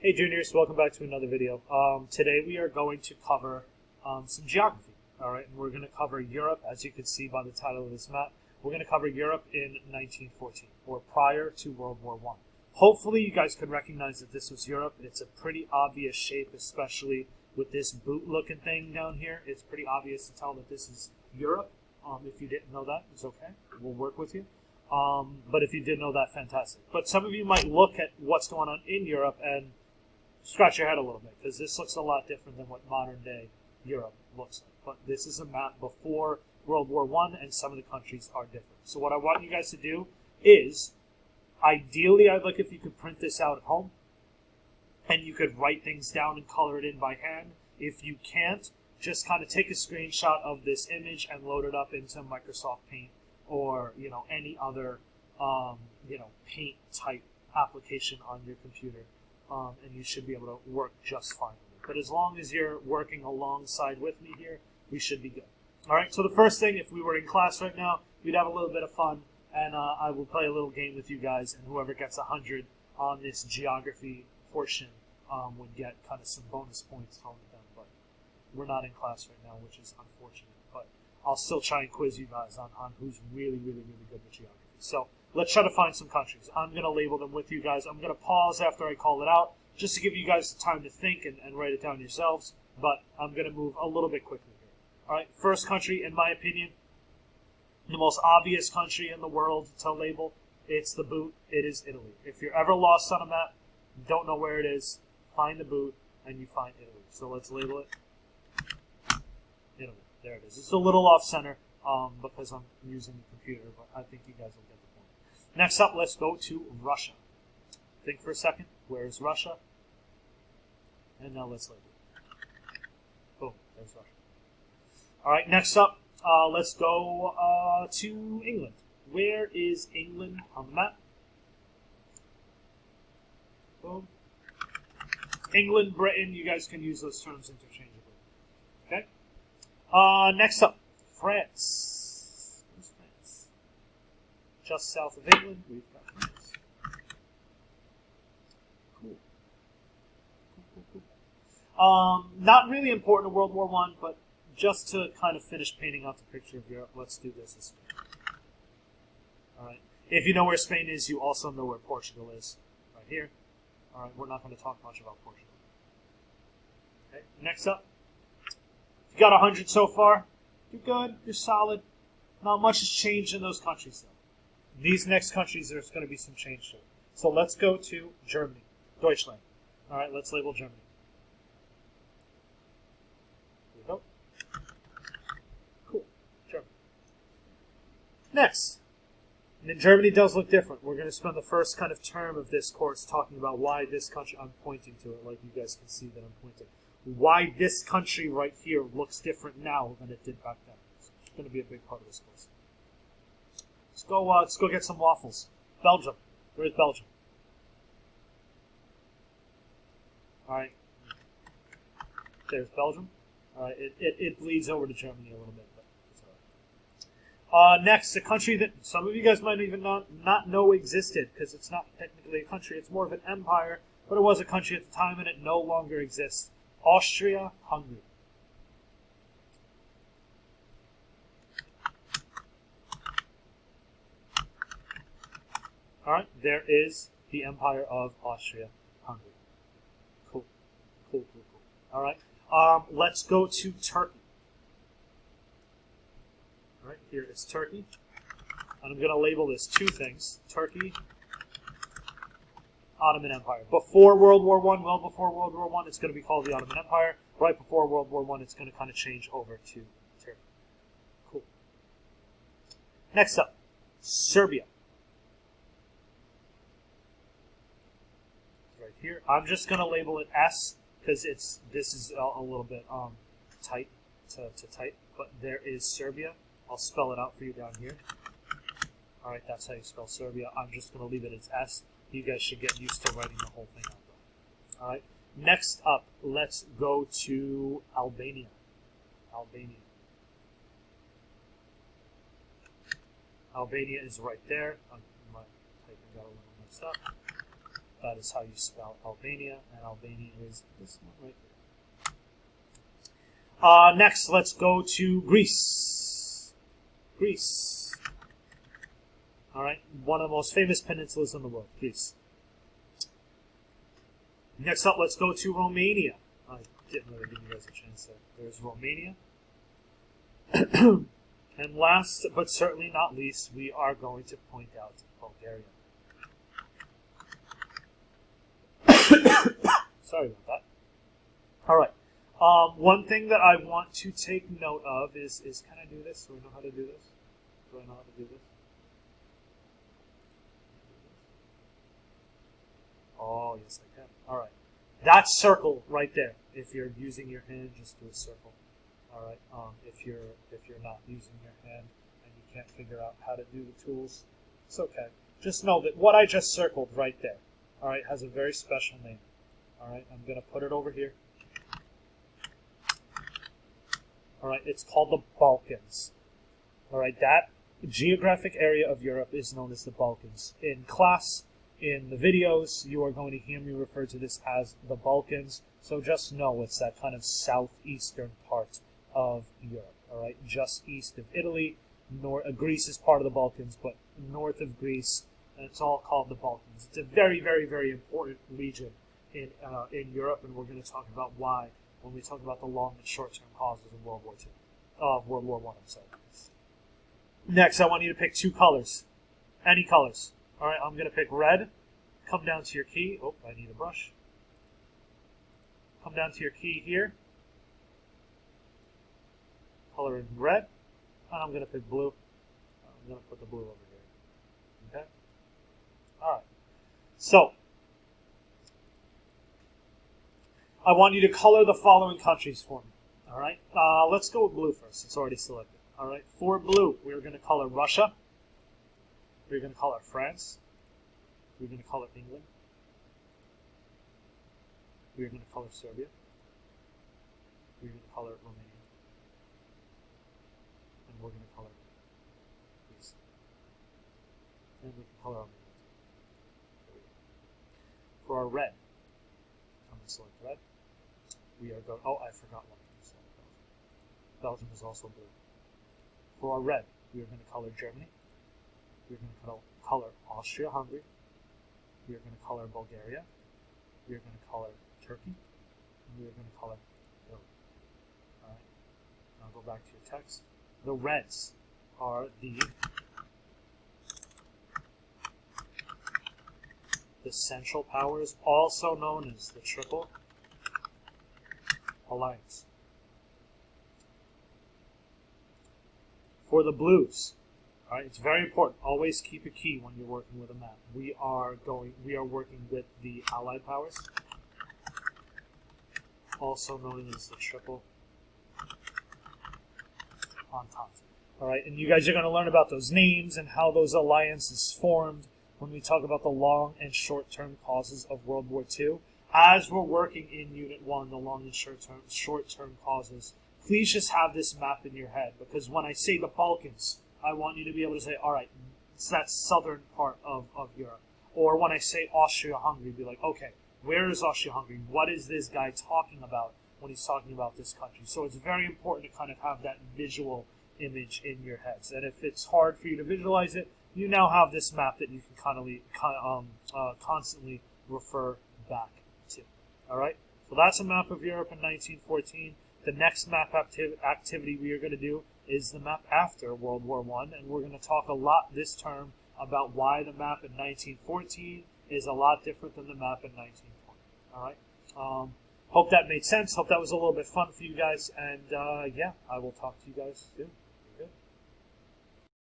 Hey juniors, welcome back to another video. Today we are going to cover some geography, alright, and we're going to cover Europe, as you can see by the title of this map. We're going to cover Europe in 1914, or prior to World War I. Hopefully you guys could recognize that this was Europe. It's a pretty obvious shape, especially with this boot-looking thing down here. It's pretty obvious to tell that this is Europe. If you didn't know that, it's okay. We'll work with you. But if you did know that, fantastic. But some of you might look at what's going on in Europe and scratch your head a little bit, because this looks a lot different than what modern day Europe looks like. But this is a map before World War I, and some of the countries are different. So what I want you guys to do is, ideally, I'd like if you could print this out at home, and you could write things down and color it in by hand. If you can't, just kind of take a screenshot of this image and load it up into Microsoft Paint or any other paint type application on your computer. And you should be able to work just fine with it. But as long as you're working alongside with me here, we should be good. All right, so the first thing, if we were in class right now, we'd have a little bit of fun, and I will play a little game with you guys, and whoever gets 100 on this geography portion would get kind of some bonus points thrown at them. But we're not in class right now, which is unfortunate. But I'll still try and quiz you guys on who's really, really, really good with geography. So let's try to find some countries. I'm going to label them with you guys. I'm going to pause after I call it out, just to give you guys time to think and write it down yourselves. But I'm going to move a little bit quickly here. All right, first country, in my opinion, the most obvious country in the world to label, it's the boot. It is Italy. If you're ever lost on a map, don't know where it is, find the boot, and you find Italy. So let's label it Italy. There it is. It's a little off-center because I'm using the computer, but I think you guys will get the point. Next up, let's go to Russia. Think for a second. Where is Russia? And now let's label it. Boom. There's Russia. All right, next up, let's go to England. Where is England on the map? Boom. England, Britain, you guys can use those terms interchangeably. Okay? Next up, France. Where's France? Just south of England, we've got France. Cool. Not really important to World War I, but just to kind of finish painting out the picture of Europe, let's do this in Spain. Alright. If you know where Spain is, you also know where Portugal is. Right here. Alright, we're not going to talk much about Portugal. Okay, next up. You got 100 so far. You're good. You're solid. Not much has changed in those countries, though. These next countries, there's going to be some change to it. So let's go to Germany. Deutschland. Alright, let's label Germany. Here we go. Cool. Germany. Next. And Germany does look different. We're going to spend the first kind of term of this course talking about why this country, I'm pointing to it like you guys can see that I'm pointing. Why this country right here looks different now than it did back then. It's going to be a big part of this course. Let's go get some waffles. Belgium. Where's Belgium? Alright. There's Belgium. Alright, it bleeds over to Germany a little bit, but it's alright. Next, a country that some of you guys might even not know existed, because it's not technically a country, it's more of an empire, but it was a country at the time and it no longer exists. Austria-Hungary. Alright, there is the Empire of Austria-Hungary. Cool. Cool. Alright, let's go to Turkey. Alright, here is Turkey. And I'm going to label this two things. Turkey, Ottoman Empire. Before World War I, well before World War I, it's going to be called the Ottoman Empire. Right before World War I, it's going to kind of change over to Turkey. Cool. Next up, Serbia. Right here. I'm just going to label it S because this is a little bit tight to type. But there is Serbia. I'll spell it out for you down here. All right, that's how you spell Serbia. I'm just going to leave it as S. You guys should get used to writing the whole thing out, though. All right. Next up, let's go to Albania. Albania is right there. My typing got a little messed up. that is how you spell Albania, and Albania is this one right here. Next, let's go to Greece. Greece. All right, one of the most famous peninsulas in the world, Greece. Next up, let's go to Romania. I didn't really give you guys a chance there. There's Romania. And last, but certainly not least, we are going to point out Bulgaria. Sorry about that. All right. One thing that I want to take note of is can I do this? Do I know how to do this? Do I know how to do this? Oh, yes, I can. All right. That circle right there. If you're using your hand, just do a circle. All right. If you're not using your hand and you can't figure out how to do the tools, it's okay. Just know that what I just circled right there, all right, has a very special name. All right. I'm going to put it over here. All right. It's called the Balkans. All right. That geographic area of Europe is known as the Balkans. In class, in the videos, you are going to hear me refer to this as the Balkans. So just know it's that kind of southeastern part of Europe, all right? Just east of Italy. Greece is part of the Balkans, but north of Greece, and it's all called the Balkans. It's a very, very, very important region in Europe, and we're going to talk about why when we talk about the long and short-term causes of World War I, I'm sorry. Next, I want you to pick two colors, any colors. All right, I'm going to pick red. Come down to your key. Oh, I need a brush. Come down to your key here. Color in red. And I'm going to pick blue. I'm going to put the blue over here. Okay? All right. So, I want you to color the following countries for me. All right? Let's go with blue first. It's already selected. All right? For blue, we're going to color Russia. We're going to color France. We're going to color England. We're going to color Serbia. We're going to color Romania. And we're going to color Greece. And we can color Armenia. For our red, I'm going to select red. We are going, oh, I forgot one. Belgium is also blue. For our red, we are going to color Germany. We're going to color Austria-Hungary. We are going to color Bulgaria. We are going to color Turkey. And we are going to color Italy. All right. Now go back to your text. The reds are the Central Powers, also known as the Triple Alliance. For the blues, all right, it's very important. Always keep a key when you're working with a map. We are working with the Allied powers, also known as the Triple Entente. All right, and you guys are going to learn about those names and how those alliances formed when we talk about the long and short-term causes of World War II. As we're working in Unit 1, the long and short-term causes, please just have this map in your head, because when I say the Balkans, I want you to be able to say, all right, it's that southern part of Europe. Or when I say Austria-Hungary, be like, okay, where is Austria-Hungary? What is this guy talking about when he's talking about this country? So it's very important to kind of have that visual image in your heads. And if it's hard for you to visualize it, you now have this map that you can constantly refer back to. All right? So that's a map of Europe in 1914. The next map activity we are going to do is the map after World War I, and we're going to talk a lot this term about why the map in 1914 is a lot different than the map in 1920. All right? Hope that made sense. Hope that was a little bit fun for you guys, and yeah, I will talk to you guys soon.